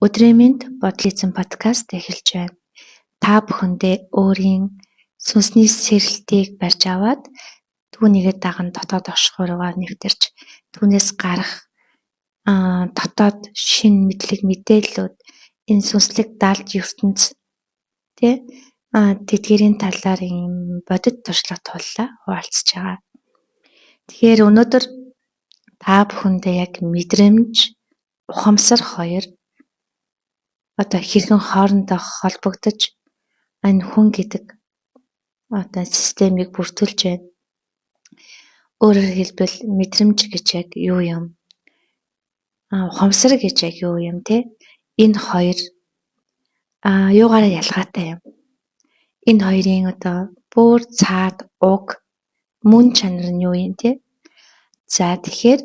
Өдрийн мэнд бодол эзэн подкаст эхэлж байна. Та бүхэндээ өөрийн сүнсний сэрэлтийг барьж аваад түүнийгээ даган дотоод оршихуй руугаа нэвтэрч түүнээс гарах дотоод шин мэдлэг мэдээллүүд энэ сүнслэг даалж ертөнц тэдгэрийн талаар юм бодит туршлага туллаа хуваалцж байгаа. Тэгэхээр өнөөдөр та бүхэндээ яг мэдрэмж, ухамсар хоёр хэрхэн хоорондоо холбогдож энэ хүн гэдэг системийг бүртгүүлж байна. Өөрөөр хэлбэл мэдрэмж гэж яг юу юм? Ухамсар гэж яг юу юм те? Энэ хоёр юугаараа ялгаатай юм? Энэ хоёрын бүр цаад уг мөн чанар нь юу юм те? За тэгэхээр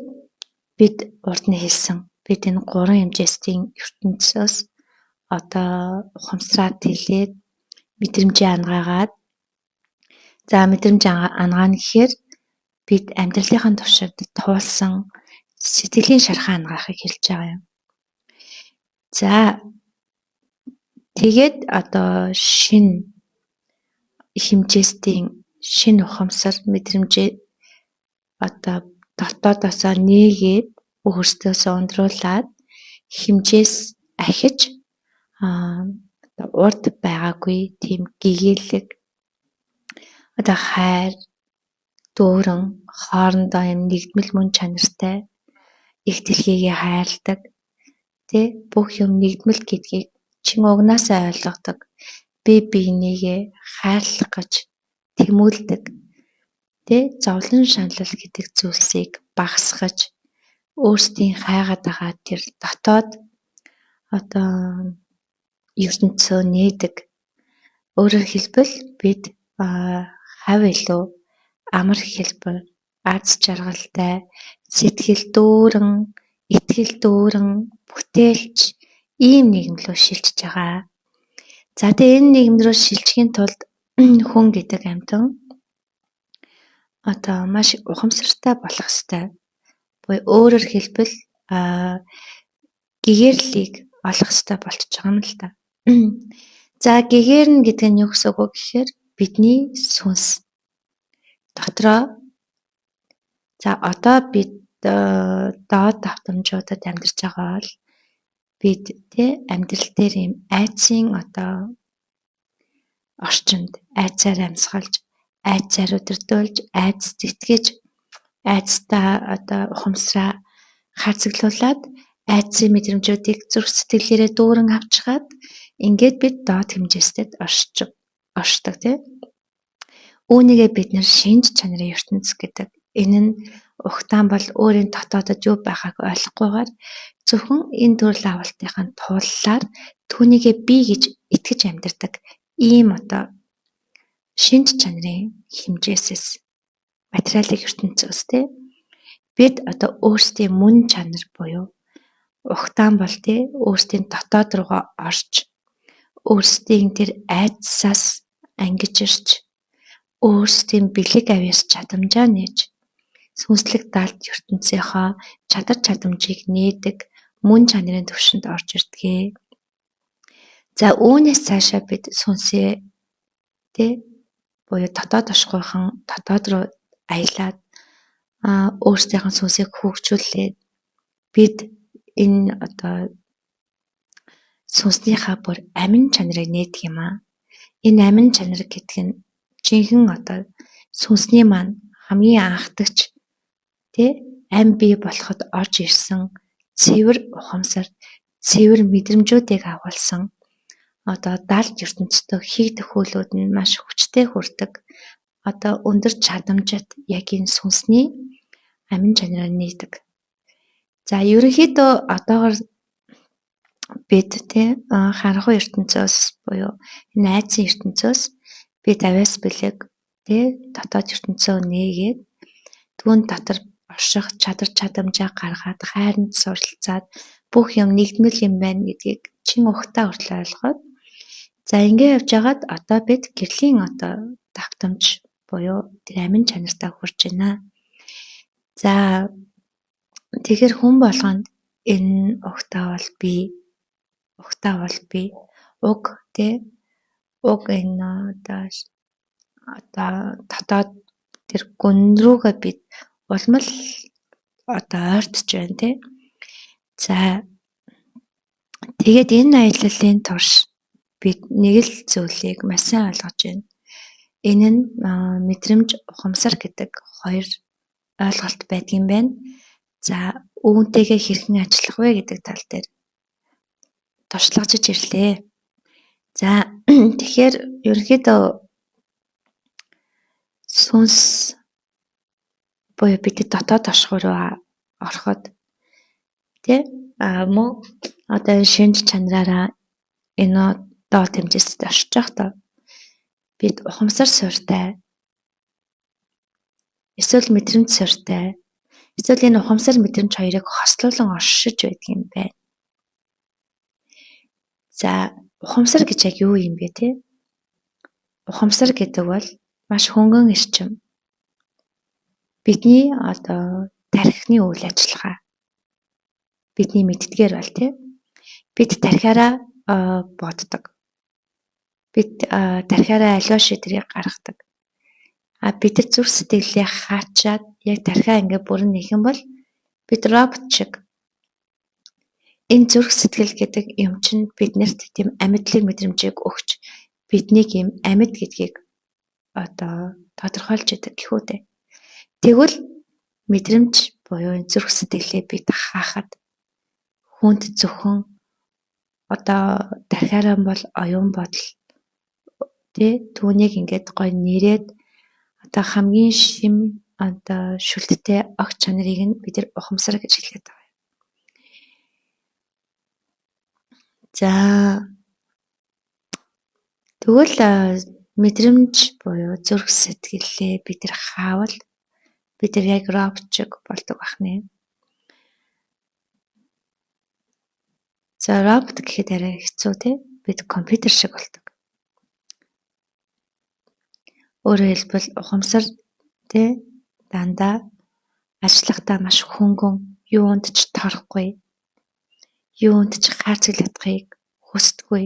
бид урд нь хэлсэн бид энэ гурван хэмжээстийн ертөнцөөс ухамсараад хэлээд мэдрэмжээ ангаагаад мэдрэмж ангаана гэхээр бид амьдралынхаа туршид туулсан сэтгэлийн шархаа ангаахыг хэлж байгаа юм. За тэгээд шин хэмжээстийн шин ухамсар мэдрэмжээ дотоодосоо нээгээд өөртөөсөө ундруулад хэмжээс ахиж урд байгаагүй тийм гэгээлэг хайр дүүрэн хоорондоо юм нэгдмэл мөн чанартай их дэлхийгээ хайрладаг бүх юм нэгдмэл гэдгийг чин угнаасаа ойлгодог бие биенийгээ хайрлах гэж тэмүүлдэг зовлон шаналл гэдэг зүйлсийг багасгаж өөрсдийн хайгаад байгаа тэр дотоод ертөнцөө нээдэг. Өөрөөр хэлбэл бид хав илүү амар хэлбэр аз жаргалтай сэтгэл дүүрэн итгэл дүүрэн бүтээлч ийм нийгэм рүү шилжиж байгаа. За тэгээ энэ нийгэм рүү шилжихийн тулд хүн гэдэг амьтан маш ухамсартай болох ёстой. Буюу өөрөөр хэлбэл гэгэрлийг олох ёстой болчихж байгаа юм л да. За гэгэрнэ гэдэг нь юу гэсэн үг вэ гэхээр бидний сүнс дотроо одоо бид доод давтамжуудад амьдарч байгаа бол бид амьдрал дээр юм айцын орчинд айцаар амьсгалж айцаар өдөртөөлж айц тэтгэж айцтай ухамсараа хацаглуулад айцын мэдрэмжүүдийг зүрх сэтгэлээрээ дүүрэн авчгаад ингээд бид доод хэмжээстэд оршдог үүнийгээ бид нэр шинж чанарын ертөнц гэдэг. Энэ нь ухтаан бол өөрийн дотоодод юу байгааг ойлгохгүйгээр зөвхөн энэ төрөл авалтынхаа туллаар түүнийгээ би гэж итгэж амьдардаг ийм шинж чанарын хэмжээсээс материалын ертөнцөөс бид өөрсдийн мөн чанар буюу ухтаан бол өөрсдийн дотоод руугаа орж өөрсдийн тэр айдсаас ангиж ирж өөрсдийн бэлэг авьяас чадамжаа нээж сүнслэг даалт ертөнцийнхөө чадар чадамжийг нээдэг мөн чанарын түвшинд орж ирдгээ. За үүнээс цаашаа бид сүнсээ буюу дотоод оршихуйхан дотоод руу аялаад өөрсдийнхөө сүнсийг хөгжүүлээд бид энэ сүнснийхаа бүр амин чанарыг нээдэг юм аа. Энэ амин чанар гэдэг нь жинхэнэ сүнсний маань хамгийн анхдагч амь бий болоход орж ирсэн цэвэр ухамсар, цэвэр мэдрэмжүүдийг агуулсан даалт ертөнцийн хийгдэх хөлүүд нь маш хүчтэй хүрдэг. Өндөр чадамжит яг энэ сүнсний амин чанарыг нээдэг. За ерөнхийдөө одоогор бид харанхуй ертөнцөөс буюу энэ айцын ертөнцөөс бид авяас бэлэг дотоод ертөнцөө нээгээд түүн дотор орших чадар чадамжаа гаргаад хайранд суралцаад бүх юм нэгдмэл юм байна гэдгийг чин ухтаа хүртэл ойлгоод ингээд явж байгаад бид гэрлийн давтамж буюу тэр амин чанартаа хүрч байна. За тэгэхээр хүн болгонд энэ ухтаа бол би Угтаа бол би уг уг энэ одоо дотоод тэр гүн рүүгээ бид улмал ойртож байна тий. За тэгээд энэ аяллалын турш бид нэг л зүйлийг маш сайн ойлгож байна. Энэ нь мэдрэмж ухамсар гэдэг хоёр ойлголт байдгийн байна. За үүнтэйгээ хэрхэн ажиллах вэ гэдэг тал дээр туршлагажиж ирлээ. За тэгэхээр ерөнхийдөө сүнс буюу бид дотоод оршихуй руу ороход тий мөн одоо шинж чанараараа энэ доод хэмжээст оршиж байхдаа бид ухамсар суурьтай эсвэл мэдрэмж суурьтай эсвэл энэ ухамсар мэдрэмж хоёрыг хослуулан оршиж байдаг юм байна. За ухамсар гэж яг юу юм бэ тий? Ухамсар гэдэг бол маш хөнгөн эрчим. Бидний одоо тархины үйл ажиллагаа бидний мэддгээр бол тий. Бид тархиараа боддог. Бид тархиараа аливаа шийдвэрийг гаргадаг. Бид зүрх сэтгэлээ хаачаад яг тархиа ингээ бүрэн нээх юм бол бид робот шиг энэ зүрх сэтгэл гэдэг юм чинь биднэрт тийм амьдлын мэдрэмжийг өгч биднийг юм амьд гэдгийг одоо тодорхойлж идэг гэхүү дээ. Тэгвэл мэдрэмж буюу зүрх сэтгэлээ бид хаахад хүнд зөвхөн одоо тархиараа бол оюун бодол тий түүнийг ингээд гой нэрээд одоо хамгийн шим одоо шүлттэй огт чанарыг нь бид нар ухамсар гэж хэлээд байгаа. За тэгвэл мэдрэмж буюу зүрх сэтгэлээ бид нар хаавал бид нар яг робот шиг болдог бахнэ. За робот гэхэд арай хэцүү тий бид компьютер шиг болдог. Өөрөөр хэлбэл ухамсар тий дандаа ажиллахдаа маш хөнгөн, юунд ч торохгүй, юунд ч хайрцаглагдахыг хүсдэггүй.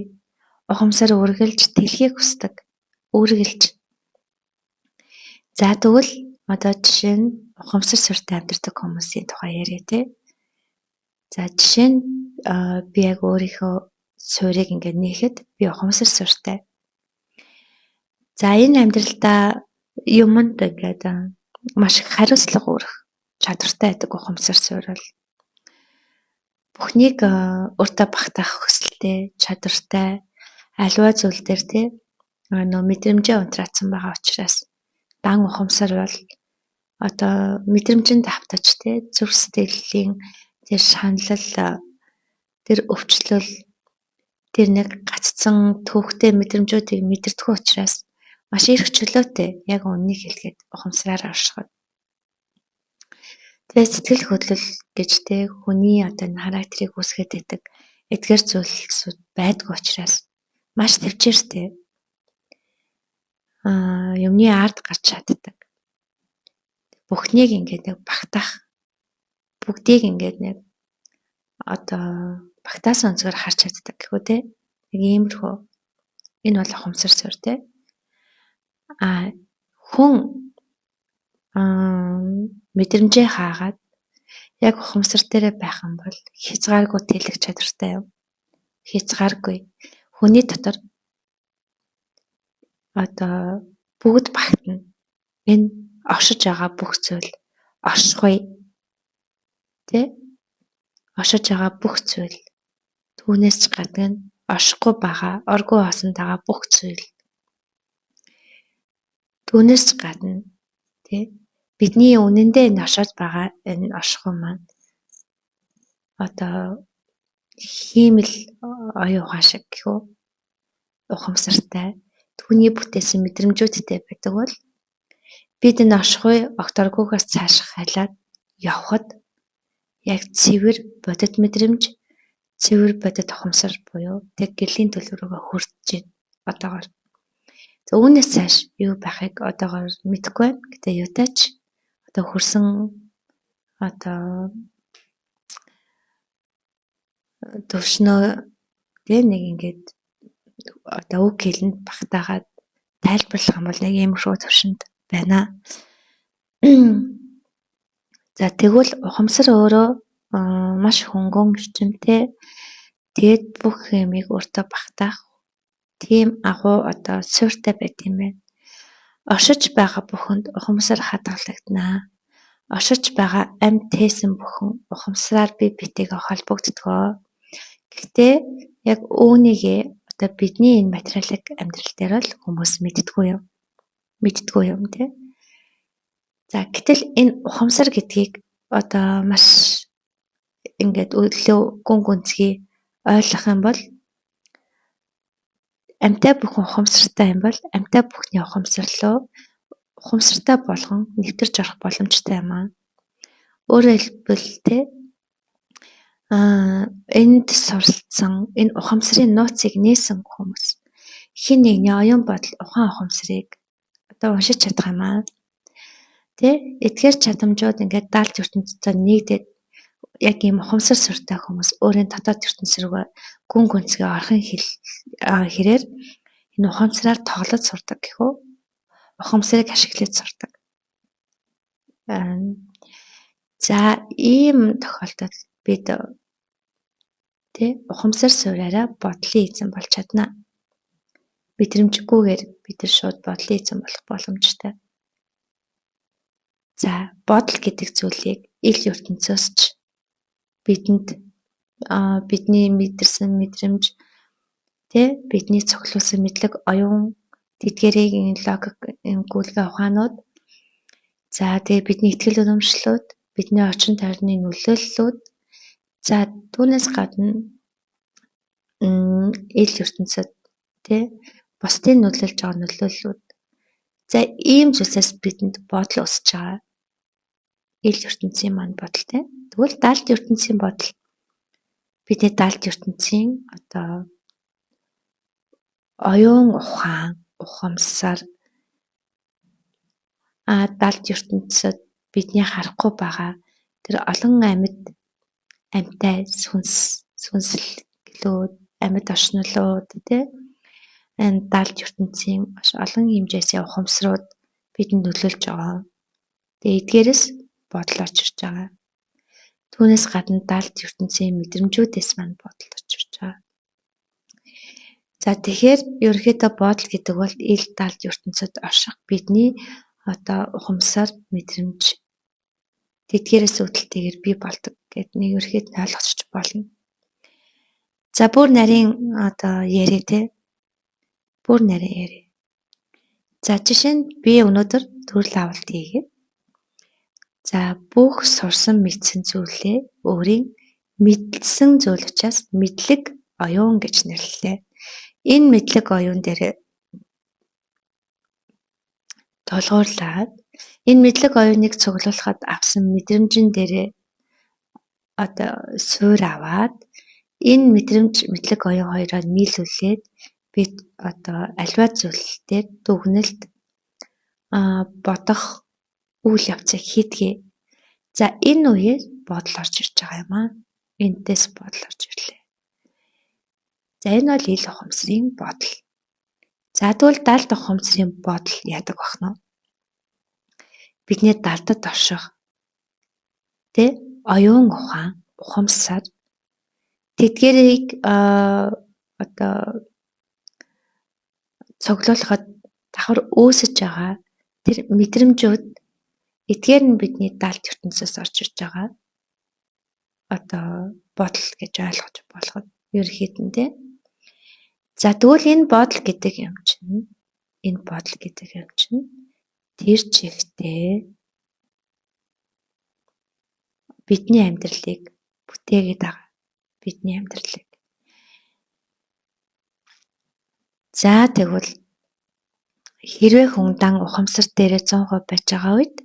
Ухамсар үргэлж тэлхийг хүсдэг. Үргэлж. За тэгвэл одоо жишээ нь ухамсар суурьтай амьдардаг хүмүүсийн тухай яриа тий. За жишээ нь би яг өөрийнхөө суурийг ингээд нээхэд би ухамсар суурьтай. За энэ амьдралдаа юмд ингээд маш их хариуцлага өрөх чадвартай байдаг ухамсар суурь. Бүхнийг өөртөө багтаах хүсэлтэй, чадвартай, аливаа зүйл дээр тий мэдрэмжээ унтраацсан байгаа учраас дан ухамсар бол одоо мэдрэмжинд автаж тий зүрх сэтгэлийн тэр шаналл, тэр өвчлөл, тэр нэг гаццсан төвхтэй мэдрэмжүүдийг мэдэрдэг учраас маш их чөлөөтэй яг үннийг хэлгээд ухамсараар оршиход. Тэгээ сэтгэл хөдлөл гэж тэ хүний одоо характерыг үүсгэж байдаг эдгээр зүйлсүүд байдг учраас маш төвчээртэй юмны ард гарч чаддаг. Бүхнийг ингээд нэг багтаах, бүгдийг ингээд нэг одоо багтаасан онцгоор харж чаддаг гэхүү те. Нэг иймэрхүү. Энэ бол ухамсар суурь те. Хүн мэдрэмжээ хаагаад яг ухамсар дээрээ байх юм бол хязгааргүй тэлэх чадвартай юм. Хязгааргүй. Хүний дотор одоо бүгд багтана. Энэ оршиж байгаа бүх зүйл оршихуй. Тэ? Оршиж байгаа бүх зүйл түүнээс ч гадна оршихгүй байгаа, оргүй хасанд байгаа бүх зүйл. Түүнээс ч гадна тэ бидний үнэндээ энэ оршиж байгаа энэ оршихуй маань одоо хиймэл оюун ухаан шиг гэхүү ухамсартай түүний бүтээсэн мэдрэмжүүдтэй байдаг бол бид энэ оршихуй огторгүйгээс цааш хайлаад явхад яг цэвэр бодит мэдрэмж, цэвэр бодит ухамсар буюу тэг гэрлийн төлөврөөгөө хүрч байна одоогоор. За үүнээс цааш юу байхыг одоогоор мэдэхгүй байна. Гэтэ юутаач одоо хүрсэн одоо төвшнөө Тэ нэг ингээд одоо үг хэлэнд багтаагаад тайлбарлах юм бол нэг ийм шүү төвшөнд байна. За тэгвэл ухамсар өөрөө маш хөнгөн эрчимтэй. Тэгээд бүх юмыг өөртөө багтаах тийм агуу одоо суурьтай байт юм байна. Оршиж байгаа бүхэнд ухамсар хадгалагдана. Оршиж байгаа амьд тээсэн бүхэн ухамсараар бие биетэйгээ холбогддгоо. Гэхдээ яг үүнийгээ одоо бидний энэ материалын амьдрал дээр бол хүмүүс мэддэггүй юм тий. За гэтэл энэ ухамсар гэдгийг одоо маш ингээд өглөө гүн гүнзгий ойлгох юм бол амьтаа бүхэн ухамсартай юм бол амьтаа бүхний ухамсартай болгон нэвтэрч орох боломжтой юм аа. Өөрөөр хэлбэл те энд суралцсан энэ ухамсарын нууцыг нээсэн хүмүүс хин нэгний оюун бодол ухаан ухамсарыг одоо уншиж чадах юм аа. Тэ эдгээр чадамжууд ингээд даалт ертөнцийн нэгдээд яг ийм ухамсар суртай хүмүүс өөрийн дотоод ертөнц рүү гүн гүнзгий орохын хэрээр энэ ухамсараар тоглож сурдаг гэхүү. Ухамсарыг ашиглаж сурдаг. За ийм тохиолдолд бид тэ ухамсар суураараа бодлын эзэн болж чадна. Мэдрэмжгүйгээр бид нар шууд бодлын эзэн болох боломжтой. За бодол гэдэг зүйлийг ил ертөнцөөс ч бидэнд бидний мэдэрсэн мэдрэмж тэ бидний цуглуулсан мэдлэг оюун тэдгэрийн логик гүйлгээ ухаанууд за тэгээ бидний итгэл үнэмшлүүд бидний орчин тойрны нөлөөллүүд за түүнээс гадна ил ертөнцөд тэ бусдын нөлөөлж байгаа нөлөөллүүд за ийм зүйлсээс бидэнд бодол өсөж байгаа ил ертөнцийн маань бодол тэ тэгвэл даалт ертөнцийн бодол бидний даалт ертөнцийн одоо оюун ухаан ухамсар даалт ертөнцөд бидний харахгүй байгаа тэр олон амьтай сүнслэлүүд амьд оршнолууд тэ энэ даалт ертөнцийн маш олон хэмжээсээ ухамсарууд бидэнд нөлөөлж байгаа. Тэгээ эдгээрээс бодол орж ирж байгаа. Түүнээс гадна даалт ертөнцийн мэдрэмжүүдээс маань бодол орж ирж байгаа. За тэгэхээр ерөнхийдөө бодол гэдэг бол ил даалт ертөнцөд орших бидний одоо ухамсар мэдрэмж тэдгээрээс үүдэлтэйгээр бий болдог гэдэг нэг ерөнхийд нь ойлгочих болно. За бүр нарийн одоо яриа те бүр нарийн яриа. За жишээ нь би өнөөдөр төрөл авалт хийгээд за бүх сурсан мэдсэн зүйлээ өөрийн мэдсэн зүйл учраас мэдлэг оюун гэж нэрлэлээ. Энэ мэдлэг оюун дээр толгуурлаад энэ мэдлэг оюуныг цуглуулахад авсан мэдрэмжэн дээрээ одоо суур аваад энэ мэдлэг оюун хоёроор нийлүүлээд бид одоо альва зүйл дээр дүгнэлт бодох үйл явцыг хийдгээ. За энэ үеэр бодол орж ирж байгаа юм аа. Энтэс бодол орж ирлээ. За энэ бол ил ухамсарын бодол. За тэгвэл даалт ухамсарын бодол яадаг бахна вэ? Бидний даалдад орших тэ оюун ухаан ухамсар тэдгэрийг одоо цуглуулахад давхар үүсэж байгаа тэр мэдрэмжүүд эдгээр нь бидний даалт ертөнцөөс орж ирж байгаа одоо бодол гэж ойлгож болгоод ерөнхийдөө за тэгвэл энэ бодол гэдэг юм чинь тэр чигтээ бидний амьдралыг бүтээгээд байгаа. Бидний амьдралыг. За тэгвэл хэрвээ хүн дан ухамсар дээрээ 100% байж байгаа үед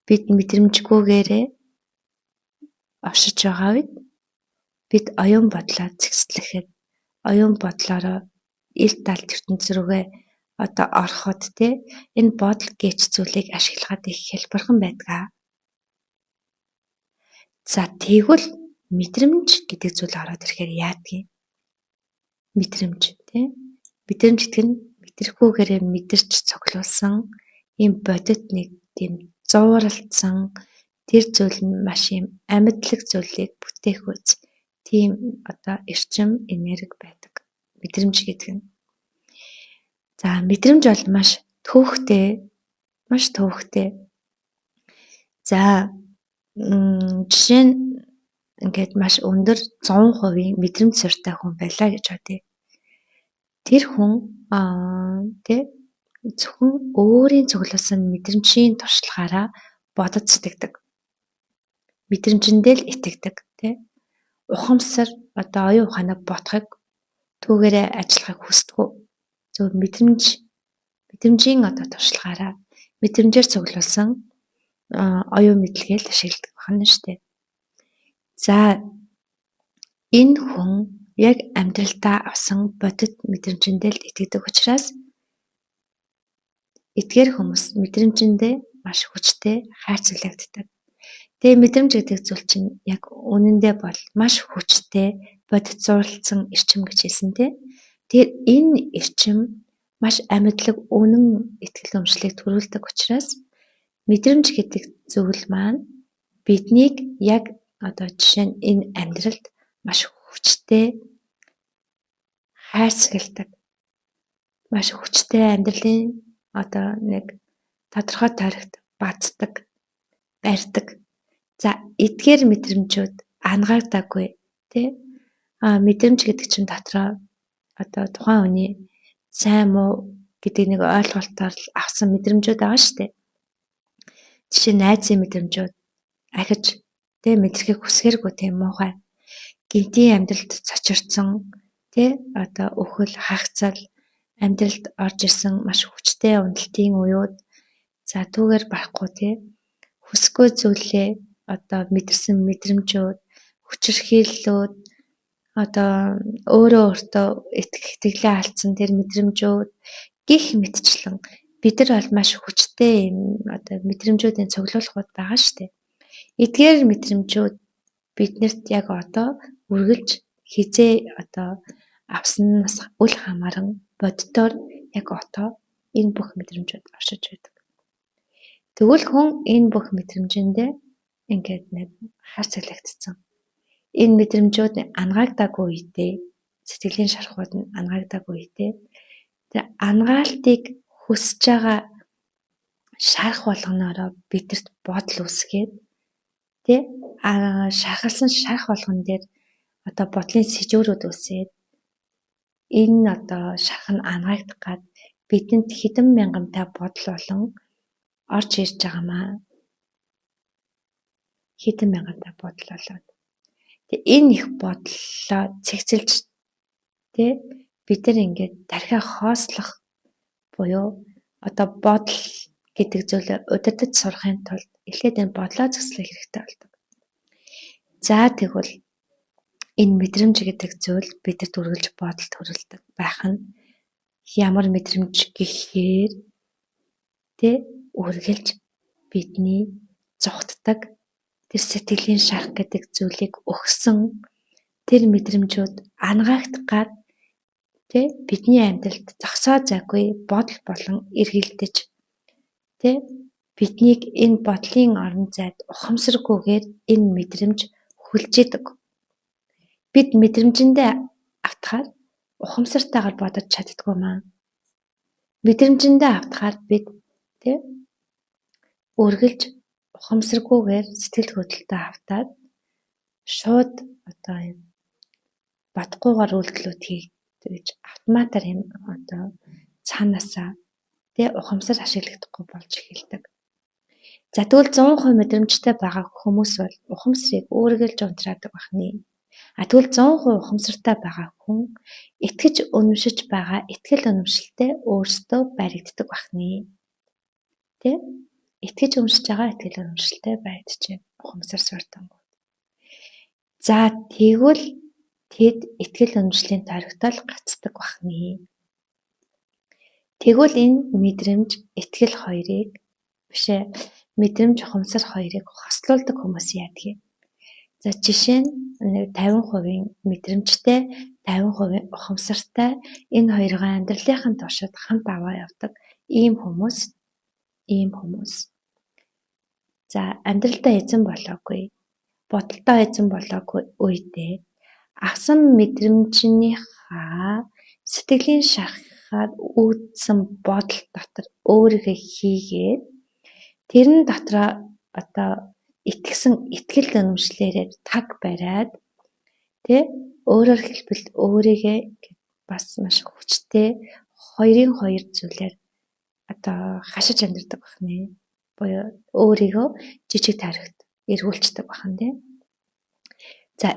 бид мэдрэмжгүйгээрээ оршиж байгаа үед бид оюун бодлоо зэгцлэхэд оюун бодлороо ил даалт ертөнц рүүгээ одоо ороход те энэ бодол гэж зүйлийг ашиглахад их хялбархан байдаг. За тэгвэл мэдрэмж гэдэг зүйл ороод ирэхээр яадгийг мэдрэмж тийм мэдрэмж гэдэг нь мэдрэхгүйгээрээ мэдэрч цуглуулсан ийм бодит нэг тийм зууралдсан тэр зүйл нь маш ийм амьдлаг зүйлийг бүтээх үз тийм эрчим энерги байдаг мэдрэмж гэдэг нь. За мэдрэмж бол маш төвхтэй. За жишээ нь ингээд маш өндөр 100% мэдрэмж суртай хүн байлаа гэж бодъё. Тэр хүн зөвхөн өөрийн цуглуулсан мэдрэмжийн туршлагаараа бодож сэтгэдэг. Мэдрэмжиндээ л итгэдэг, тий. Ухамсар оюун ухаанаа ботхыг түүгээрээ ажиллахыг хүсдэг. Зөв мэдрэмжийн туршлагаараа мэдрэмжээр цуглуулсан оюун мэдлэгийг ашигладаг байна шүү дээ. За энэ хүн яг амьдралдаа авсан бодит мэдрэмжиндээ л итгэдэг учраас эдгээр хүмүүс мэдрэмжиндээ маш хүчтэй хайрцаглагддаг. Тэгээ мэдрэмж гэдэг зүйл чинь яг үнэндээ бол маш хүчтэй бодит зурлалсан эрчим гэж хэлсэн тий. Тэгэхээр энэ эрчим маш амьдлаг үнэн итгэл үнэмшлийг төрүүлдэг учраас мэдрэмж гэдэг зүйл маань биднийг яг жишээ нь энэ амьдралд маш хүчтэй хайрцагладаг. Маш хүчтэй амьдралын нэг тодорхой тойрогт баддаг, барьдаг. За эдгээр мэдрэмжүүд ангаагдаагүй тий. Мэдрэмж гэдэг чинь дотроо тухайн хүний сайн муу гэдэг нэг ойлголтоор авсан мэдрэмжүүд байгаа шүү дээ. Жишээ нь найзын мэдрэмжүүд ахиж тий мэдрэхийг хүсгээргүй тийм муухай. Гинтийн амьдралд цочирдсан тий өхөл хагцал амьдралд орж ирсэн маш хүчтэй уналтын үеуд за түүгээр барахгүй тий хүсгүй зүйлээ мэдэрсэн мэдрэмжүүд хүчирхийллүүд өөрөө өөртөө итгэлээ алдсан тэр мэдрэмжүүд гих мэтчлэн бид нар бол маш хүчтэй мэдрэмжүүдийн цуглуулгууд байгаа шүү дээ. Эдгээр мэдрэмжүүд биднэрт яг үргэлж хизээ авснаас үл хамааран боддоор яг энэ бүх мэдрэмжүүд оршиж байдаг. Тэгвэл хүн энэ бүх мэдрэмжиндээ ингээд нэг хайрцаглагдсан. Энэ мэдрэмжүүд ангаагдаагүй үедээ сэтгэлийн шархууд нь ангаагдаагүй үедээ тэр ангаалтыг хүсэж байгаа шарх болгоноороо бидэрт бодол үсгээд тий шархалсан шарх болгон дээр бодлын сэжүүрүүд үсээд энэ шарх нь ангаагдах гад бидэнд хэдэн мянгантай бодол болон орж ирж байгаамаа. Хэдэн мянгантай бодол болоод. Энэ их бодлоо цэгцэлж тий бид нар ингээд дархиа хоослох буюу бодол гэдэг зүйлээ удирдах сурахын тулд эхлээд энэ бодлоо зөксөх хэрэгтэй болдог. За тэгвэл энэ мэдрэмж гэдэг зүйл бидэд үргэлж бодол төрүүлдэг байх нь ямар мэдрэмж гэхээр тий үргэлж бидний зүгтдэг тэр сэтгэлийн шарх гэдэг зүйлийг өгсөн тэр мэдрэмжүүд ангаагдах гад тий бидний амьдралд зогсоо зайгүй бодол болон эргэлдэж тий биднийг энэ бодлын орон зайд ухамсаргүйгээр энэ мэдрэмж хүлж идэг. Бид мэдрэмжиндээ автахаар ухамсартайгаар бодож чаддгүй маа. Мэдрэмжиндээ автахаар бид тий үргэлж ухамсаргүйгээр сэтгэл хөдлөлтөд автаад шууд бодохгүйгээр үйлдэлүүд хийж автоматар юм цаанаасаа тий ухамсар ашиглагдахгүй болж эхэлдэг. За тэгвэл 100% мэдрэмжтэй байгаа хүмүүс бол ухамсарыг өөргөлж унтраадаг бахны. Тэгвэл 100% ухамсартай байгаа хүн итгэж үнэмшиж байгаа итгэл үнэмшилтэй өөрсдөө баригддаг бахны. Тэ? Итгэж үнэмшиж байгаа итгэл үнэмшилтэй баригдчихэв. Ухамсар суртангууд. За тэгвэл тэд итгэл үнэмшлийн тойрогтол гацдаг бахны. Тэгвэл энэ мэдрэмж итгэл хоёрыг бишээ мэдрэмж ухамсар хоёрыг хослуулдаг хүмүүс яадгийг. За жишээ нь нэг 50% мэдрэмжтэй, 50% ухамсартай энэ хоёрын амьдралынхын туршид хамт аваа явдаг ийм хүмүүс. За амьдралдаа эзэн болоогүй, бодолдоо эзэн болоогүй үедээ авсан мэдрэмжнийхаа сэтгэлийн шарахаар үүдсэн бодол дотор өөрийгөө хийгээд тэрэн дотроо одоо итгэсэн итгэл үнэмшлээрээ таг бариад өөрөөр хэлбэл өөрийгөө бас маш хүчтэй хоёрын хоёр зүйлээр одоо хашиж амьдардаг байна. Буюу өөрийгөө жижиг тарихт эргүүлцдэг байна тийм. За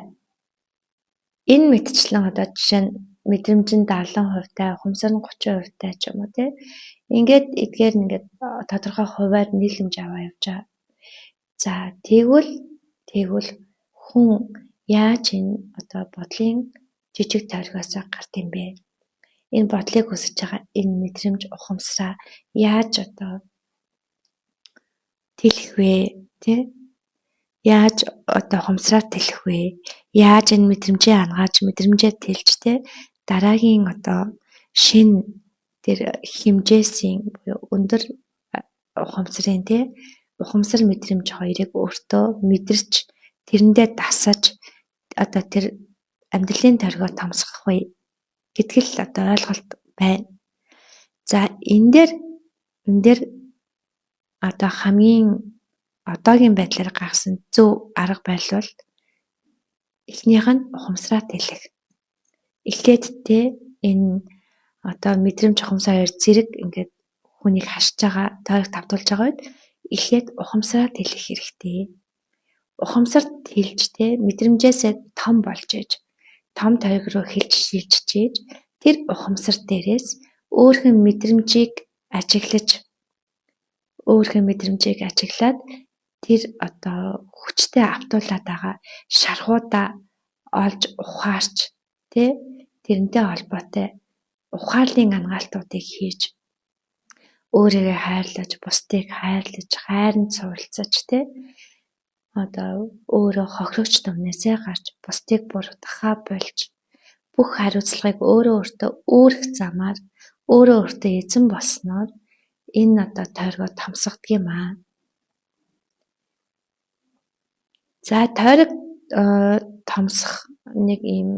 энэ мэтчлэн одоо жишээ нь мэдрэмжийн 70% таа, ухамсар нь 30% таа ч юм уу тийм. Ингээд эдгээр ингээд тодорхой хуваар нийлэмж аваа явж байгаа. За тэгвэл хүн яаж энэ одоо бодлын жижиг тойргоос гарт юм бэ? Энэ бодлыг хүсэж байгаа энэ мэдрэмж ухамсараа яаж одоо тэлэх вэ? Тэ? Яаж одоо ухамсараа тэлэх вэ? Яаж энэ мэдрэмжээ ангааж мэдрэмжээ тэлж дараагийн одоо шин тэр хэмжээсийн өндөр ухамсарын ухамсар мэдрэмж хоёрыг өөртөө мэдэрч тэрэндээ дасаж одоо тэр амьдралын тойргоо томсгох вэ гэдэг л одоо ойлголт байна. За энэ дээр одоо хамгийн одоогийн байдлаар гаргасан зөв арга барил бол эхнийх нь ухамсараа тэлэх. Эхлээд энэ одоо мэдрэмж ухамсар хоёр зэрэг ингээд хүнийг хашиж байгаа, тойрог тавтуулж байгаа үед эхлээд ухамсараа тэлэх хэрэгтэй. Ухамсар тэлж мэдрэмжээсээ том болж ээж, том тойрог руу хэлж шилжиж тэр ухамсар дээрээс өөрхөн мэдрэмжийг ажиглаад тэр одоо хүчтэй автуулаад байгаа шархуудаа олж ухаарч тэрнтэй холбоотой ухаалын ангаалтуудыг хийж өөрийгөө хайрлаж, бусдыг хайрлаж, хайранд суралцаж одоо өөрөө хохирогч төвнөөсөө гарч бусдыг буруутгахаа болж бүх хариуцлагыг өөрөө өөртөө өөрөх замаар өөрөө өөртөө эзэн болсноор энэ одоо тойргоо томсгодог юм аа. За тойрог томсох нэг ийм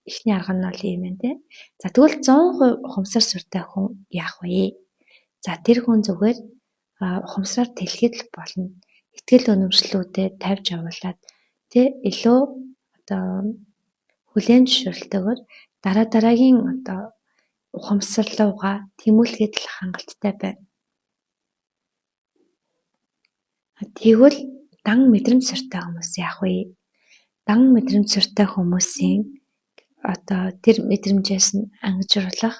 эхний арга нь бол ийм байна тийм. За тэгвэл 100% ухамсар суртай хүн яах вэ? За тэр хүн зүгээр ухамсараар тэлхэд л болно. Итгэл үнэмшлүүдэд тавьж явуулаад илүү одоо хүлээн зөвшөөрөлтөөр дараагийн одоо ухамсарлуугаа тэмүүлгээд л хангалттай байна. Тэгвэл дан мэдрэмж суртай хүмүүс яах вэ? Дан мэдрэмж суртай хүмүүсийн одоо тэр мэдрэмжээс нь ангижруулах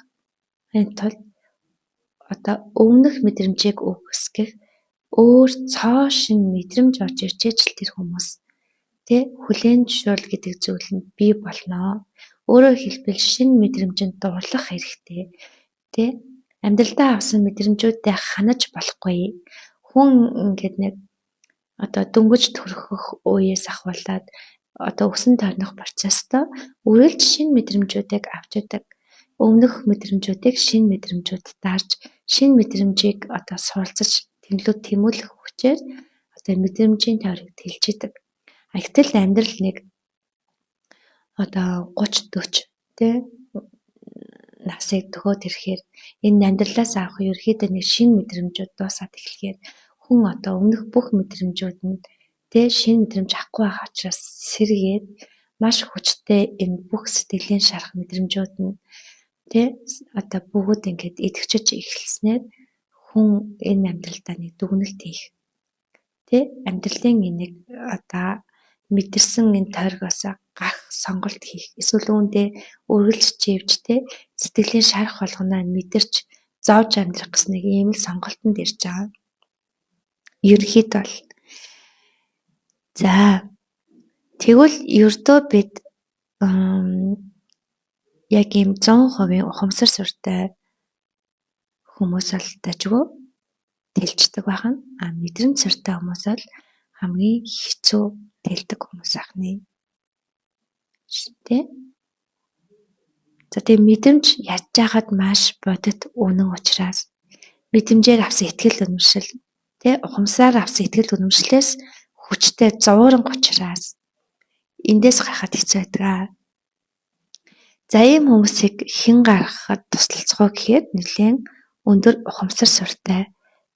энэ тул одоо өмнөх мэдрэмжийг үгүйсгэх өөр цоо шин мэдрэмж орж иржээч л тэр хүмүүс хүлээн зөвшөөрөл гэдэг зүйл нь бий болно. Өөрөөр хэлбэл шин мэдрэмжинд дурлах хэрэгтэй. Амьдралдаа авсан мэдрэмжүүдээ ханаж болохгүй. Хүн ингээд нэг одоо дөнгөж төрөх үеэс ахуулаад одоо өсөн тойрных процессто үргэлж шин мэдрэмжүүдийг авч идэг. Өмнөх мэдрэмжүүдийг шин мэдрэмжүүд дарж шин мэдрэмжийг одоо суралцаж тэмүүлэх хүчээр одоо мэдрэмжийн тойрог тэлж идэг. Гэтэл амьдрал нэг одоо 30-40 насыг төгөөд ирэхээр энэ амьдралаас авах ерөөхдөө нэг шин мэдрэмжүүд дуусаад эхлэхээр хүн одоо өмнөх бүх мэдрэмжүүд нь шин мэдрэмж авахгүй байх учраас сэргээд маш хүчтэй энэ бүх сэтгэлийн шарах мэдрэмжүүд нь одоо бүгд ингээд идэвхжиж эхэлснээр хүн энэ амьдралдаа нэг дүгнэлт хийх. Амьдралын энийг одоо мэдэрсэн энэ тойргоос гарах сонголт хийх. Эсвэл үүндээ үргэлж живж сэтгэлийн шарах болгоноо мэдэрч зовж амьдрах гэсэн нэг ийм л сонголтонд ирж байгаа. Ерөнхийдөө бол за тэгвэл ердөө бид яг ийм 100% ухамсар суртай хүмүүс бол дажгүй тэлждэг байна. Мэдрэмж суртай хүмүүс бол хамгийн хэцүү тэлдэг хүмүүс ахны. Тэ? За тэгээ мэдрэмж ядж байхад маш бодит үнэн учраас мэдрэмжээр авсан итгэл үнэмшил тэ ухамсараар авсан итгэл үнэмшлээс хүчтэй зууран учраас эндээс гарахад хэцүү байдаг. За ийм хүмүүсийг хэн гаргахад тусалцах вэ гэхээр нэлээд өндөр ухамсар суртай,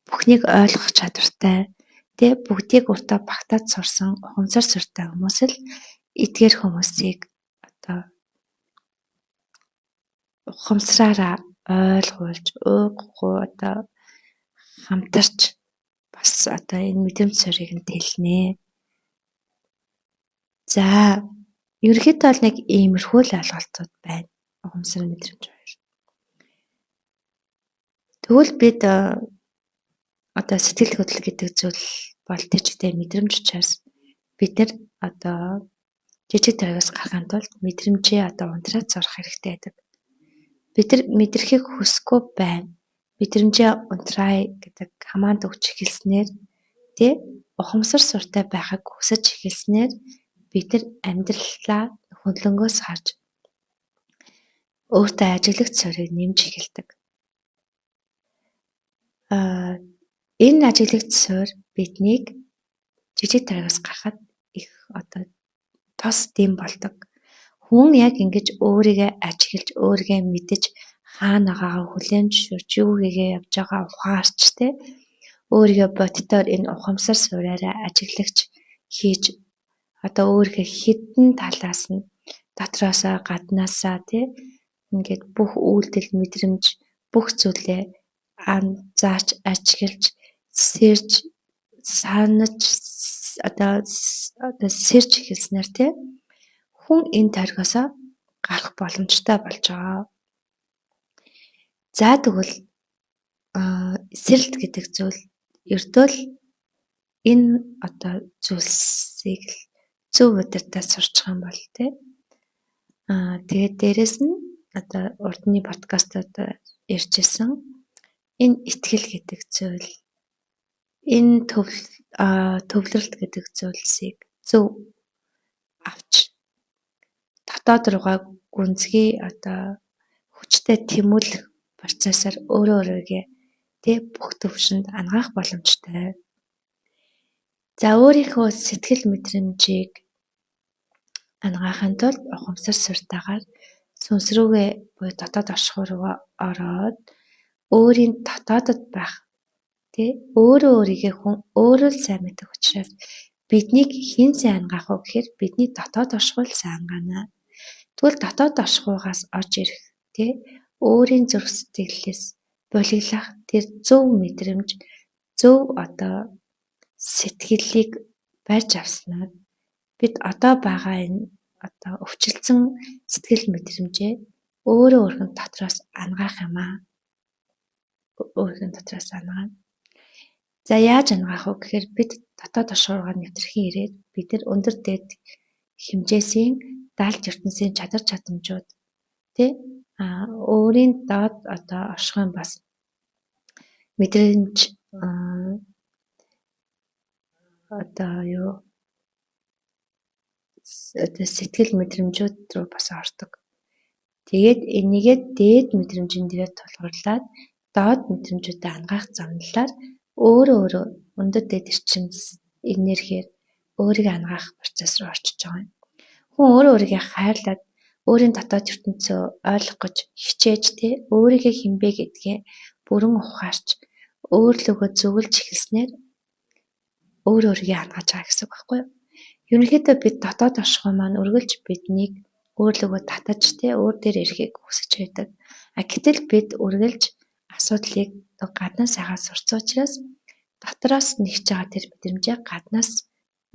бүхнийг ойлгох чадвартай, тэ бүгдийг уртаа багтаад сурсан ухамсар суртай хүмүүс л эдгээр хүмүүсийг одоо ухамсараараа ойлгуулж, ууггүй одоо хамтарч бас одоо энэ мэдрэмж суурийг нь тэлнэ. За ерөнхийдөө бол нэг иймэрхүү л ойлголтууд байна. Ухамсар мэдрэмж хоёр. Тэгвэл бид одоо сэтгэл хөдлөл гэдэг зүйл бол тэжигтэй мэдрэмж учраас бид нар одоо жижиг таргаас гарахын тулд мэдрэмжээ одоо унтраад сурах хэрэгтэй байдаг. Бид нар мэдрэхийг хүсэхгүй байна. Мэдрэмжээ унтраа гэдэг хамаанд өгч эхэлснээр тэ ухамсар суртай байхыг хүсэж эхэлснээр бид нар амьдралаа хөндлөнгөөс харж өөртөө ажиглагч суурийг нэмж эхэлдэг. Энэ ажиглагч суур биднийг жижиг таргаас гарахад их одоо тос дэм болдог. Хүн яг ингэж өөрийгөө ажиглаж, өөрийгөө мэдэж хаанагаа хүлээн зөвшөөрч юу хийгээ явж байгаа ухаарч тэ өөрийгөө боддоор энэ ухамсар суураараа ажиглагч хийж одоо өөрийнхөө хідэн талаас нь дотроосоо гаднаасаа тэ ингээд бүх үйлдэл мэдрэмж бүх зүйлээ анзаарч ажиглаж сэрж санаж одоо сэрж эхэлснээр тэ хүн энэ таргасаа гарах боломжтой болж байгаа. За тэгвэл сэрэлт гэдэг зүйл ердөө энэ одоо зүйлсийг л зөв удирдах сурчих юм бол тэ тэгээд дээрэс нь одоо урдны подкастууд иржсэн энэ итгэл гэдэг зүйл энэ төвлөрөлт гэдэг зүйлсийг зөв авч дотоод руугаа гүнзгий одоо хүчтэй тэмүүлэх процессор өөрийгөө тэ бүх төвшөнд ангаах боломжтой. За өөрийнхөө сэтгэл мэдрэмжийг ангаахын тулд ухамсар суртаагаар сүнс рүүгээ буюу дотоод оршихуй руугаа ороод өөрийн дотоодод байх тэ өөрийгөө хүн өөрөө л сайн мэдэх учраас биднийг хэн сайн ангаах вэ гэхээр бидний дотоод оршихуй л сайн ангаана. Тэгвэл дотоод оршихуйгаас орж ирэх тэ өөрийн зүрх сэтгэлээс булиглах тэр зөв мэдрэмж зөв одоо сэтгэлийг барьж авснаар бид одоо байгаа энэ одоо өвчлцэн сэтгэл мэдрэмжээ өөрийнхөө дотроос ангаах юм аа. Өөрийнхөө дотроос ангаана. За яаж ангаах вэ гэхээр бид дотоод оршихуйгаа нэвтэрхийн ирээд бид нар өндөр дээд хэмжээсийн даалж ертөнцийн чадар чадамжууд тэ өөрийн доод одоо оршихуйн бас мэдрэмж одоо юу сэтгэл мэдрэмжүүд рүү бас ордог. Тэгээд энийгээ дээд мэдрэмжин дээр тулгуурлаад доод мэдрэмжүүдэд ангаах замналаар өөрөө өндөр дээд эрчим энергиэр өөрийгөө ангаах процесс руу орчиж байгаа юм. Хүн өөрийгөө хайрлаад өөрийн дотоод ертөнцөө ойлгох гэж хичээж тэ өөрийгөө хинбэ гэдгээ бүрэн ухаарч өөрлөгөө зөвлөж эхэлснээр өөрийгөө ангаж байгаа гэсэн үг байхгүй юу? Ерөнхийдөө бид дотоод оршихуй маань үргэлж биднийг өөрлөгөө татаж тэ өөр дээр ирэхийг хүсэж байдаг. Гэтэл бид үргэлж асуудлыг гаднаас хагас сурцсан учраас дотроос нэгж байгаа тэр мэдрэмжээ гаднаас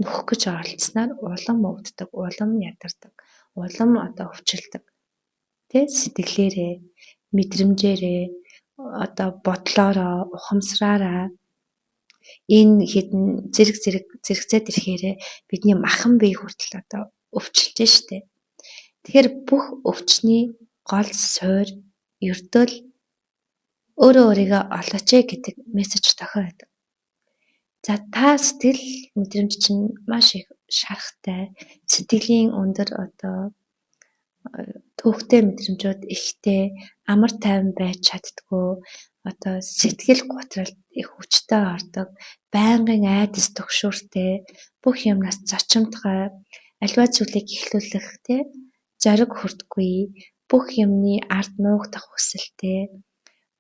нөхөх гэж оролцсноор улам өвддөг, улам ядардаг, улам одоо өвчлөдөг. Тэ сэтгэлээрээ, мэдрэмжээрээ, одоо бодлоороо, ухамсараараа энэ хэдэн зэрэгцээд ирэхээрээ бидний махан бие хүртэл одоо өвчлөж штэ. Тэгэхээр бүх өвчний гол суурь ердөө л өөрийгөө олооч гэдэг мессеж тохио байдаг. За та сэтгэл мэдрэмж чинь маш их шарахтай, сэтгэлийн өндөр төвхтэй мэдрэмжүүд ихтэй, амар тайван байж чаддгүй, сэтгэл готролд их хүчтэй ордог, байнгын айдас түгшүүртэй, бүх юмнаас зочимдгой, аливаа зүйлийг эхлүүлэх зориг хүрдэггүй, бүх юмны ард нуугдах хүсэлтэй,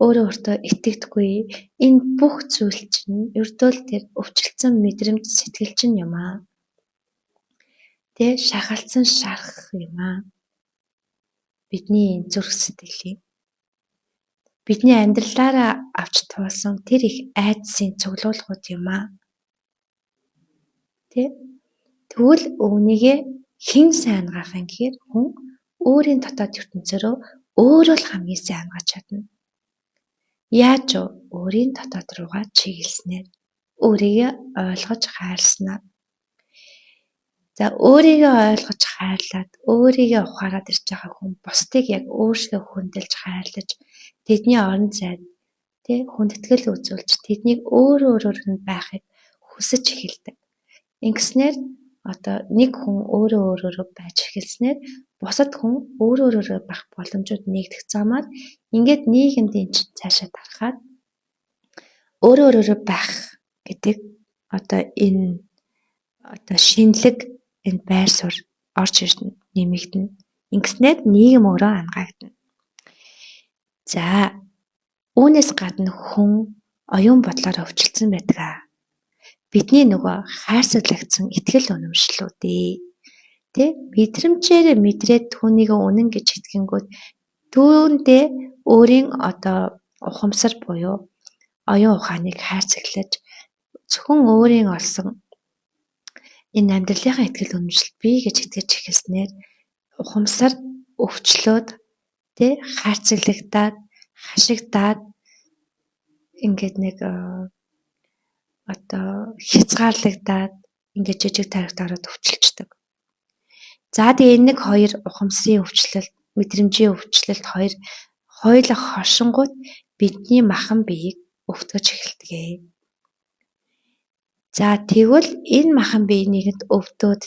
өөрөө өөртөө итгэдэггүй, энэ бүх зүйл чинь ердөө л тэр өвчлөсөн мэдрэмж сэтгэл чинь юм аа. Шахалцсан шарах юм аа. Бидний зүрх сэтгэлийн бидний амьдралаараа авч туулсан тэр их айдсын цуглуулгууд юм аа. Тэгвэл өвнийгээ хэн сайн ангаах юм гэхээр хүн өөрийн дотоод ертөнцөөрөө өөрөө л хамгийн сайн ангаж чадна. Яаж вэ? Өөрийн дотоод руугаа чиглэснээр, өөрийгөө ойлгож хайрласнаар. За өөрийгөө ойлгож хайрлаад, өөрийгөө ухаарад ирж байгаа хүн бусдыг яг өөрсдөө хүндэлж хайрлаж, тэдний орон зайд хүндэтгэл үзүүлж, тэднийг өөрөөр нь байхыг хүсэж эхэлдэг. Ингэснээр нэг хүн өөрөө байж эхэлснээр бусад хүн өөрөө байх боломжууд нэгдэх замаар ингээд нийгэмд энэ цаашаа тарахад өөрөө байх гэдэг энэ шинэлэг энэ байр суурь орж ирнэ, нэмэгдэнэ. Ингэснээр нийгэм өөрөө ангагдана. За үүнээс гадна хүн оюун бодлоор өвчлөсөн байдаг. Бидний нөгөө хайрцаглагдсан итгэл үнэмшлүүдээ мэдрэмжээр мэдрээд түүнийг үнэн гэж итгэнгүүт түүндээ өөрийн ухамсар буюу оюун ухааныг хайрцаглаж зөвхөн өөрийн олсон энэ амьдралынхаа итгэл үнэмшилд бий гэж итгэж эхэлснээр ухамсар өвчлөөд хайрцаглагдаад хашигдаад ингээд нэг хязгаарлагдаад ингээд жижиг тарихт ороод өвчлөлтдөг. За тэгээ энэ нэг хоёр ухамсарын өвчлөлт, мэдрэмжийн өвчлөлт хоёулаа хоршингууд бидний махан биеийг өвтгөж эхэлдэг. За тэгвэл энэ махан бие нэгэнд өвдөөд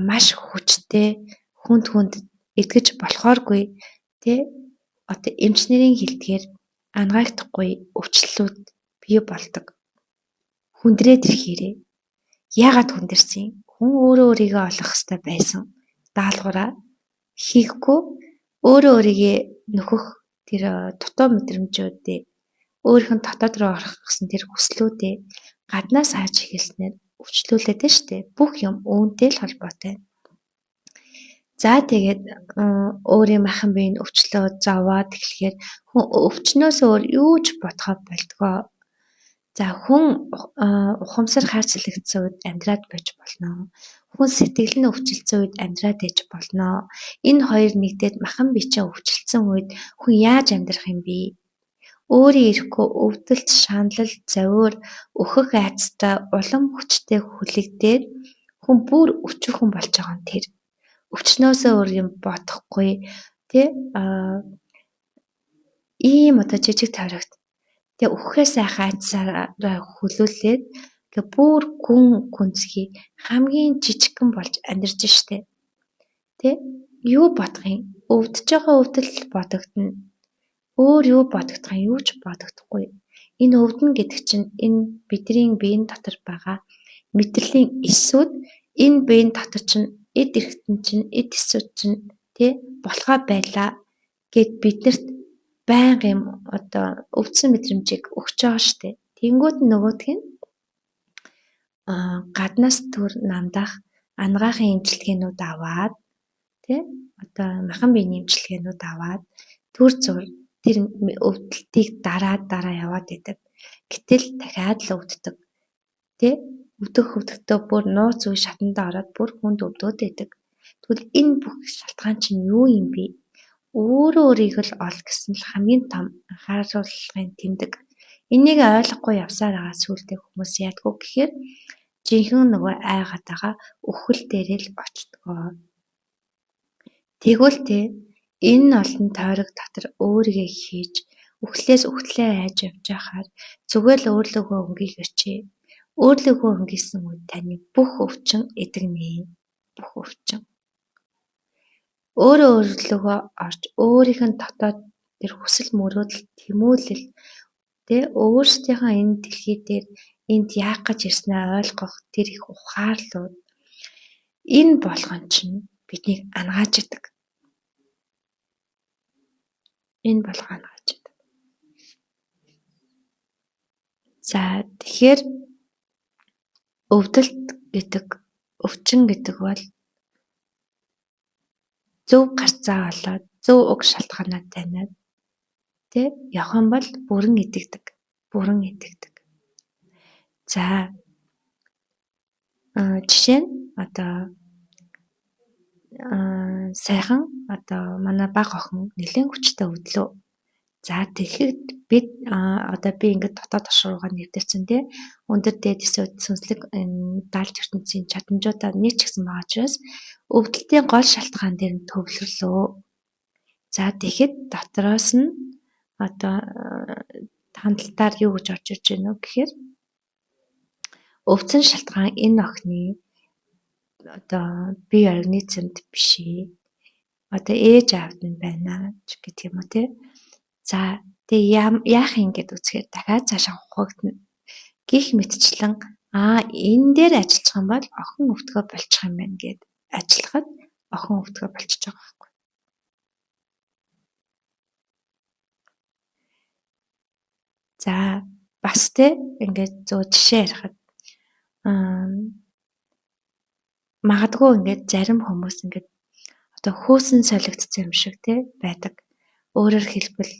маш хүчтэй хүнд эдгэж болохооргүй эмч нарын хэлдгээр ангаагдахгүй өвчлөлүүд бий болдог. Хүндрээд ирэхээрээ яагаад хүндэрсэн? Хүн өөрийгөө олох хэрэгтэй байсан даалгавраа хийхгүй, өөрийгөө нөхөх тэр дутуу мэдрэмжүүдээ өөрийнх нь дотоод руу орох гэсэн тэр хүслүүдээ гаднаас хайж эхэлснээр өвчлүүлээд нь штэ. Бүх юм үүнтэй л холбоотой. За тэгээд өөрийн махан биеийн өвчлөө зовоод эхлэхээр хүн өвчнөөс өөр юу ч бодохоо болдгоо. За хүн ухамсар хайрцаглагдсан үед амьдраад байж болно. Хүн сэтгэл нь өвчлөсөн үед амьдраад ээж болно. Энэ хоёр нэгдээд махан бичээ өвчлөсөн үед хүн яаж амьдрах юм бэ? Өөрийн ирэхгүй өвдөлт, шаналл, завиур, өөхөх айцтай улам хүчтэй хүлэгдээд хүн бүр өчүүхэн болж байгаа юм тэр. Өвчнөөсөө өөр юм бодохгүй ийм жижиг таврагт өөхөө сайхан айцсаараа хүлүүлээд бүр гүнзгий хамгийн жижигхэн болж амьдарч штэ. Юу бодох юм? Өвдөж байгаа өвдөл бодогдно. Өөр юу бодогдох юм? Юу ч бодогдохгүй. Энэ өвдөн гэдэг чинь энэ бидний биеийн дотор байгаа мэдрэлийн эсүүд, энэ биеийн дотор чинь эд эрхтэн чинь эд эсүүд чинь болохоо байлаа гэд биднэрт байнга юм өвдсөн мэдрэмжийг өгч байгаа штэ. Тэнгүүд нөгөөдг нь гаднаас төр намдах анагаахын эмчилгээнүүд аваад махан биений эмчилгээнүүд аваад төр зур тэр өвдөлтийг дараа яваад идэг. Гэтэл дахиад л өвддөг. Өвдөлтөө бүр нууц үе шатанда ороод бүр хүнд өвдөд идэг. Тэгвэл энэ бүх шалтгаан чинь юу юм бэ? Өөрийгөө л ол гэсэн л хамгийн том анхааруулгын тэмдэг. Энийг ойлгохгүй явсаар байгаа сүултээ хүмүүс яадгүй гэхээр жинхэнэ нөгөө айгаад байгаа өхөл дээрээ л очтгоо. Тэгвэл энэ олон тойрог дотор өөрийгөө хийж өхлөөс өхлөө айж явж байхаар зүгээр л өөрлөгөө өнгийгэрчээ. Өөрлөгөө өнгөрсөн үед таны бүх өвчин эдгэнэ. Бүх өвчин. Өөрөө өөрлөгөө орж өөрийнх нь дотоод тэр хүсэл мөрөөдөл тэмүүлэл өөрсдийнхөө энэ дэлхий дээр энд яах гэж ирснээ ойлгох тэр их ухаарлууд энэ болгон чинь биднийг ангааж идэг. Энэ болгоо ангааж идэг. За тэгэхээр өвдөлт гэдэг өвчин гэдэг бол зөв гарцаа болоод зөв уг шалтгаанаа таниад явах юм бол бүрэн идэгдэг. Бүрэн идэгдэг. За жишээ нь одоо сайхан одоо манай баг охин нэлээд хүчтэй өвдлөө. За тэгэхэд бид одоо би ингээд дотоод тошруугаар нэвтэрсэн өндөр дээд сүнслэг даалж ертөнцийн чадамжуудаа нэг ч гэсэн байгаа учраас өвдөлтийн гол шалтгаан дээр нь төвлөрлөө. За тэгэхэд дотроос нь одоо хандлтаар юу гэж орж иж байна вэ гэхээр өвдсөн шалтгаан энэ охины одоо бие организмд биш ээ. Одоо ээж аавд нь байна гэх юм уу те. За тэгээ яах юм гэд үзэхээр дахиад цаашаа ухагдана. Гэх мэтчлэн энэ дээр ажиллах юм бол охин өвдгөө болчих юм байна гэд ажиллахад охин өвдгөө болчихж байгаа байхгүй. За бас ингээд зөө жишээ ярихад магадгүй ингээд зарим хүмүүс ингээд одоо хөөсөн солигдсон юм шиг байдаг. Өөрөөр хэлбэл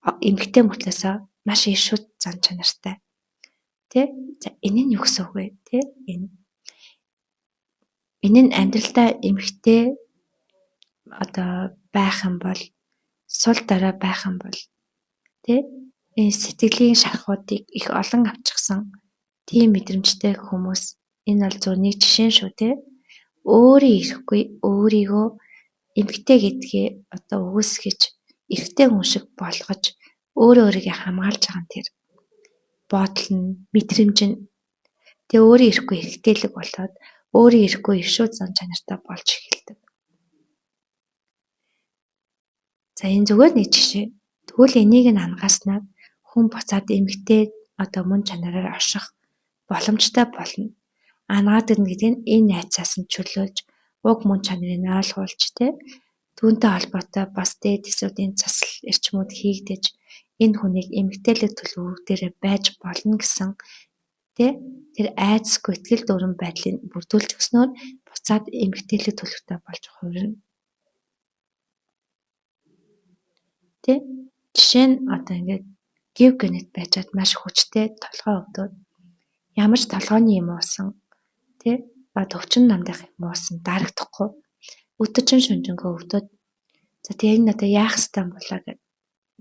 эмгтэй мөртлөөсөө маш их шүд зан чанартай. За энэ нь юу гэсэн үг вэ? Энэ нь амьдралдаа эмгтэй одоо байх юм бол сул дараа байх юм бол энэ сэтгэлийн шархуудыг их олон авчихсан тийм мэдрэмжтэй хүмүүс энэ бол зөв нэг жишээ шүү өөрийн ирэхгүй өөрийгөө эмгтэй гэдгээ одоо өгөөсгөж эрэгтэй хүн шиг болгож өөрийгөө хамгаалж байгаа тэр бодол нь мэдрэмж нь өөрийн ирэхгүй эрэгтэйлэг болоод өөрийн ирэхгүй их шууд зан чанартай болж эхэлдэг. За энэ зүгээр нэг жишээ. Тэгвэл энийг нь ангааснаар хүн буцаад эмгтэй одоо мөн чанараар орших боломжтой болно. Ангаад ирнэ гэдэг нь энэ найцаас нь чөлөөлж уг мөн чанарыг ойлгуулж түүнтэй холбоотой бас дээд эсүүдийн засал эрчмүүд хийгдэж энэ хүнийг эмгтээлэг төлөв дээр байж болно гэсэн тэр айцгүй ихтгэл дүүрэн байдлыг бүрдүүлж өгснөөр буцаад эмгтээлэг төлөвтэй болж хувирна. Жишээ нь одоо ингээд гив генет байжгаад маш хүчтэй толгой өвдөд ямар ч толгойн юм уусан төвчин намдах юм уусан дарагдахгүй өдөржин шүнжэнгөө өвдөд за тэгээ энэ одоо яах ёстой болоо гэд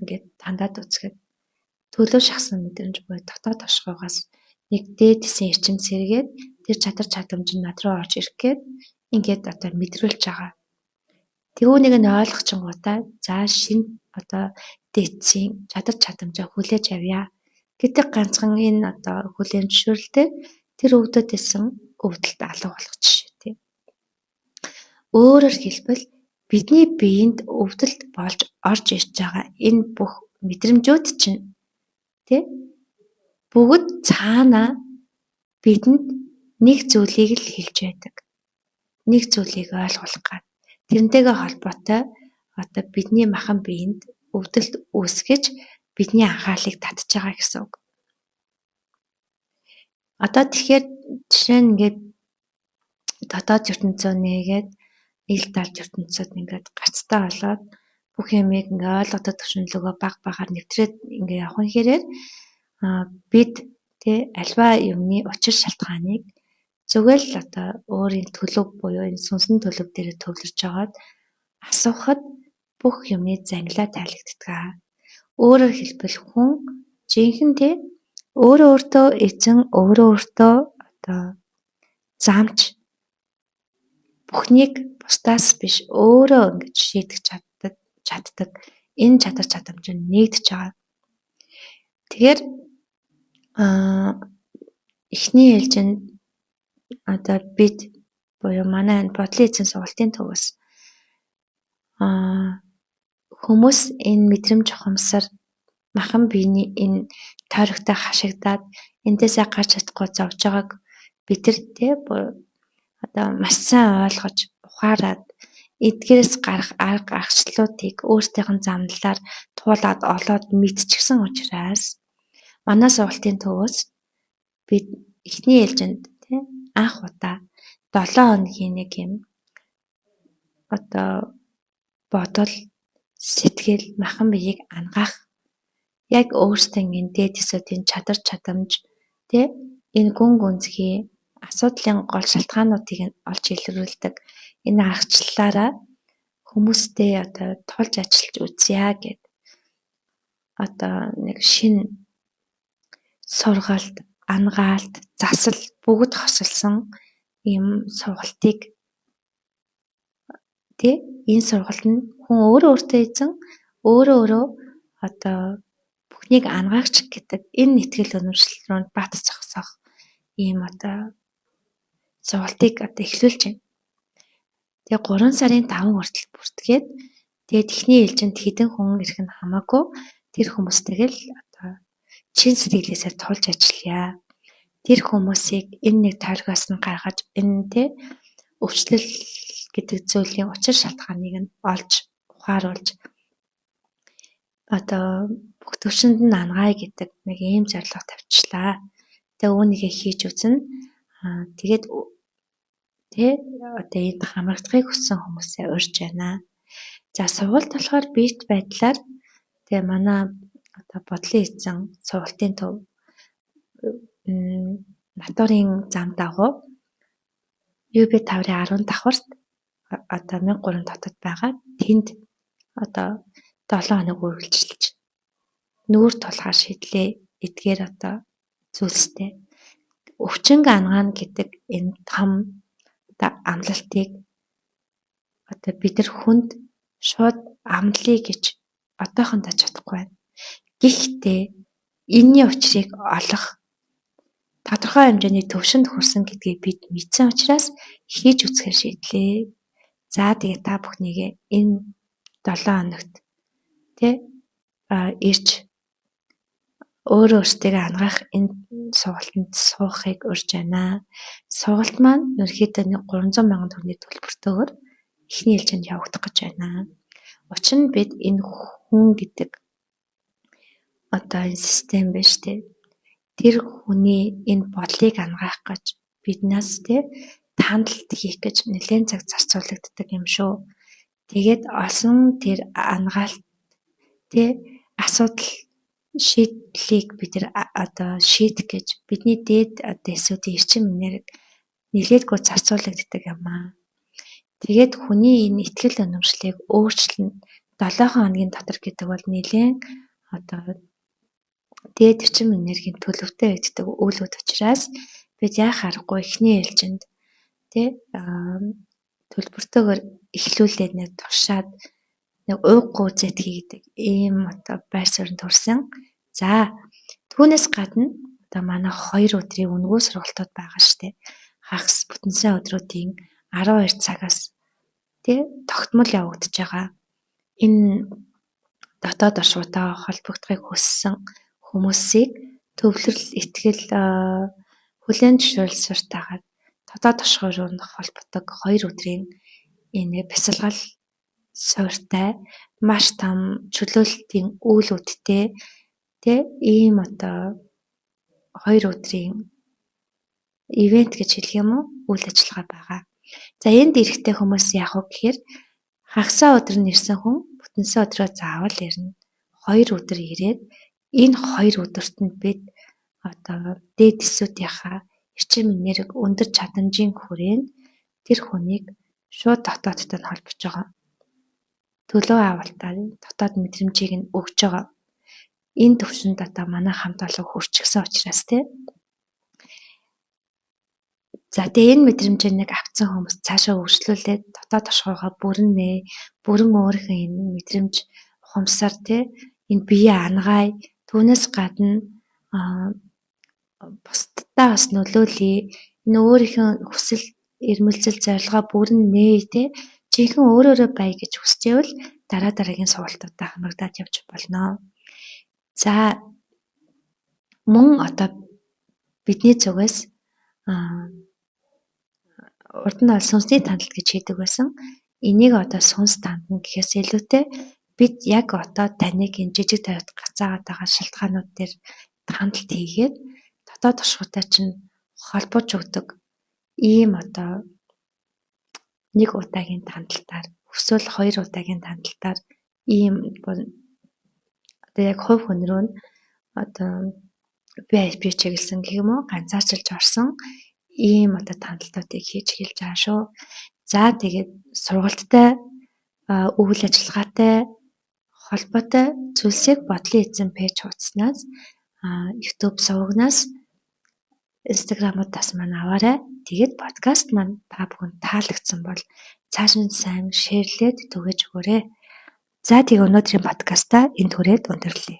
ингээд тандаад үзэхэд төлөв шахсан мэдрэмж буй дотоод тошгоогоос нэг дээдсэн эрчим сэргээд тэр чадар чадамж нь над руу орж ирэх гээд ингээд одоо мэдрүүлж байгаа. Тэгүүнийг нь ойлгочингуудаа за шинэ одоо дээдсийн чадар чадамжаа хүлээж авъя гэдэг ганцхан энэ одоо хүлээн зөвшөөрөлтэй тэр өвдөд исэн өвдөлт алга болох жишээ Өөрөөр хэлбэл бидний биеинд өвдөлт болж орж ирж байгаа энэ бүх мэдрэмжүүд чинь бүгд цаана бидэнд нэг зүйлийг л хэлж байдаг. Нэг зүйлийг ойлгуулах гад. Тэрнтэйгээ холбоотой одоо бидний махан биеинд өвдөлт үүсгэж бидний анхаарлыг татж байгаа гэсэн үг. Одоо тэгэхээр жишээ нь ингээд дотоод ертөнцөө нээгээд ил талж ертөнцөд ингээд гацтай болоод бүх юмыг ингээд ойлгодод төвшинлөгөө баг багаар нэвтрээд ингээд явах хэрээр бид альва юмны учир шалтгааныг зөвөл одоо өөрийн төлөв буюу энэ сүнсэн төлөв дээр төвлөрж байгаад асуухад бүх юмны зангилаа тайлагддаг. Өөрөөр хэлбэл хүн жинхэнэ өөрөө өөртөө эзэн өөрөө өөртөө одоо замч бүхнийг бусдаас биш өөрөө ингэж шийдэж чаддаг энэ чадар чадамж нь нэгдэж байгаа. Тэгэхээр эхний ээлжинд одоо бид буюу манай энэ бодлын эзэн сургалтын төвөөс хүмүүс энэ мэдрэмж ухамсар махан биений энэ тойрогтой хашигдаад эндээсээ гарч чадахгүй зовж байгааг бид нар одоо маш сайн ойлгож ухаарад эдгээрээс гарах арга аргачлалуудыг өөрсдийнх нь замналаар туулаад олоод мэдчихсэн учраас манай сургалтын төвөөс бид эхний ээлжинд анх удаа 7 хоногийн нэг юм одоо бодол сэтгэл махан биеийг ангаах яг өөрсдийн дээд эсүүдийн чадвар чадамж энэ гүн гүнзгий асуудлын гол шалтгаануудыг олж илрүүлдэг энэ аргачлалаараа хүмүүстэй одоо тулж ажиллаж үзье гэд одоо нэг шинэ сургалт, ангаалт, засал бүгд хосолсон ийм сургалтыг энэ сургалт нь хүн өөртөө эзэн өөрөө одоо бүхнийг ангаагч гэдэг энэ итгэл үнэмшил рүү бат зогсоох ийм одоо сургалтыг одоо эхлүүлж байна. Тэгээ 3 сарын 5 хүртэл бүртгээд тэгээд эхний ээлжинд хэдэн хүн ирэх нь хамаагүй тэр хүмүүстэйг л одоо чин сэтгэлээсээ тулж ажиллая. Тэр хүмүүсийг энэ нэг тойргоос нь гаргаж энэ өвчлөл гэдэг зүйлийн учир шалтгааныг нь олж ухааруулж одоо бүх төвшөнд нь ангаая гэдэг нэг ийм зорилго тавьчлаа. Тэгээ үүнийгээ хийж үзнэ. Тэгээд одоо энд хамрагдахыг хүссэн хүмүүсээ урьж байна. За сургалт болохоор биет байдлаар тэгээ манай одоо бодлын эзэн сургалтын төв натурын зам дагуу UB 5-ын 10 давхарт одоо 1003 дотод байгаа. Тэнд одоо 7 хоног үргэлжилж нүүр тулахаар шийдлээ. Эдгээр одоо зүйлстэй өвчнг ангаана гэдэг энэ том одоо амлалтыг одоо бид нар хүнд шууд амлая гэж одоохондоо чадахгүй байна. Гэхдээ энэний учрыг олох тодорхой хэмжээний төвшөнд хүрсэн гэдгийг бид мэдсэн учраас хийж үзэхээр шийдлээ. За тэгээ та бүхнийгээ энэ 7 хоногт ирж өөртөө ангаах энэ сургалтанд суухыг урьж байна. Сургалт маань ерөнхийдөө 300 мянган төгрөгийн төлбөртөөр эхний ээлжинд явагдах гэж байна. Учир нь бид энэ хүн гэдэг одоо энэ систем биш тэр хүний энэ бодлыг ангаах гэж биднээс таандалт хийх гэж нэлээд цаг зарцуулагддаг юм шүү. Тэгээд олсон тэр ангаалт асуудал шийдлийг бид нар одоо шийдэх гэж бидний дээд одоо эсүүдийн эрчим энерги нэлээдгүй зарцуулагддаг юм аа. Тэгээд хүний энэ итгэл үнэмшлийг өөрчлөн 7 хоногийн дотор гэдэг бол нэлээд одоо дээд эрчим энергийн төлөвтэй байдаг үйлүүд учраас бид яах аргагүй эхний ээлжинд төлбөртөөр эхлүүлээд нэг туршаад нэг ууггүй зэт хийдэг ийм одоо байр суурьнд төрсэн. За түүнээс гадна одоо манай 2 өдрийн үнэгүй сургалтууд байгаа штэ. Хагас бүтэнсэн өдрүүдийн 12 цагаас тогтмол явагдаж байгаа. Энэ дотоод оршуудаа холбогдохыг хүссэн хүмүүсийг төвлөрөл итгэл хүлээн зөвшөөрөлтөөр дотоод оршихоор холбогддог 2 өдрийн энэ бясалгал суурьтай маш том чөлөөлтийн үйлүүдтэй ийм одоо 2 өдрийн ивент гэж хэлэх юм уу үйл ажиллагаа байгаа. За энд ирэхтэй хүмүүс яах вэ гэхээр хагасаа өдөр нь ирсэн хүн бүтэнсэн өдрөө заавал ирнэ. 2 өдөр ирээд энэ 2 өдөрт нь бид одоо дээд эсүүдийнхаа эрчим энерги өндөр чадамжийн хүрээнд тэр хүнийг шууд дотоодтой нь холбож байгаа. Төлөө авалтаар дотоод мэдрэмжийг нь өгж байгаа. Энэ төвшөнд одоо манай хамт олон хүрчихсэн учраас за тэгээ энэ мэдрэмжийг нэг авцсан хүмүүс цаашаа өргөжлүүлээд дотоод оршихуйгаа бүрэн өөрийнхөө энэ мэдрэмж ухамсар энэ бие ангаая. Түүнээс гадна бусдаа бас нөлөөлье. Энэ өөрийнхөө хүсэл эрмэлзэл зорилгоо бүрэн нээе те. Жинхэнэ өөрөөрөө бай гэж хүсчихвэл дараагийн сургалтуудаа хамрагдаад явж болно. За мөн одоо бидний зүгээс урд нь бол сүнсний тандалт гэж хийдэг байсан. Энийг одоо сүнс тандна гэхээс илүүтэй бид яг одоо таныг энэ жижиг тавьд гацаагаад байгаа шалтгаанууд дээр тандалт хийгээд дотоод туршлагатай чинь холбож өгдөг ийм одоо нэг удаагийн тандалтаар эсвэл 2 удаагийн тандалтаар ийм одоо яг хувь хүн рүү одоо VIP чиглэсэн гэх юм уу ганцаарчилж орсон ийм одоо тандалтуудыг хийж хэлж байгаа шүү. За тэгээд сургалттай үйл ажиллагаатай холбоотой зүйлсийг бодлын эзэн пэйж хуудаснаас YouTube сувгнаас Instagram-уудаас маань аваарай. Тэгээд подкаст маань та бүхэнд таалагдсан бол цааш нь сайн шеэрлээд түгэж өгөөрэй. За тэгээ өнөөдрийн подкастаа энд хүрээд өндөрлөе.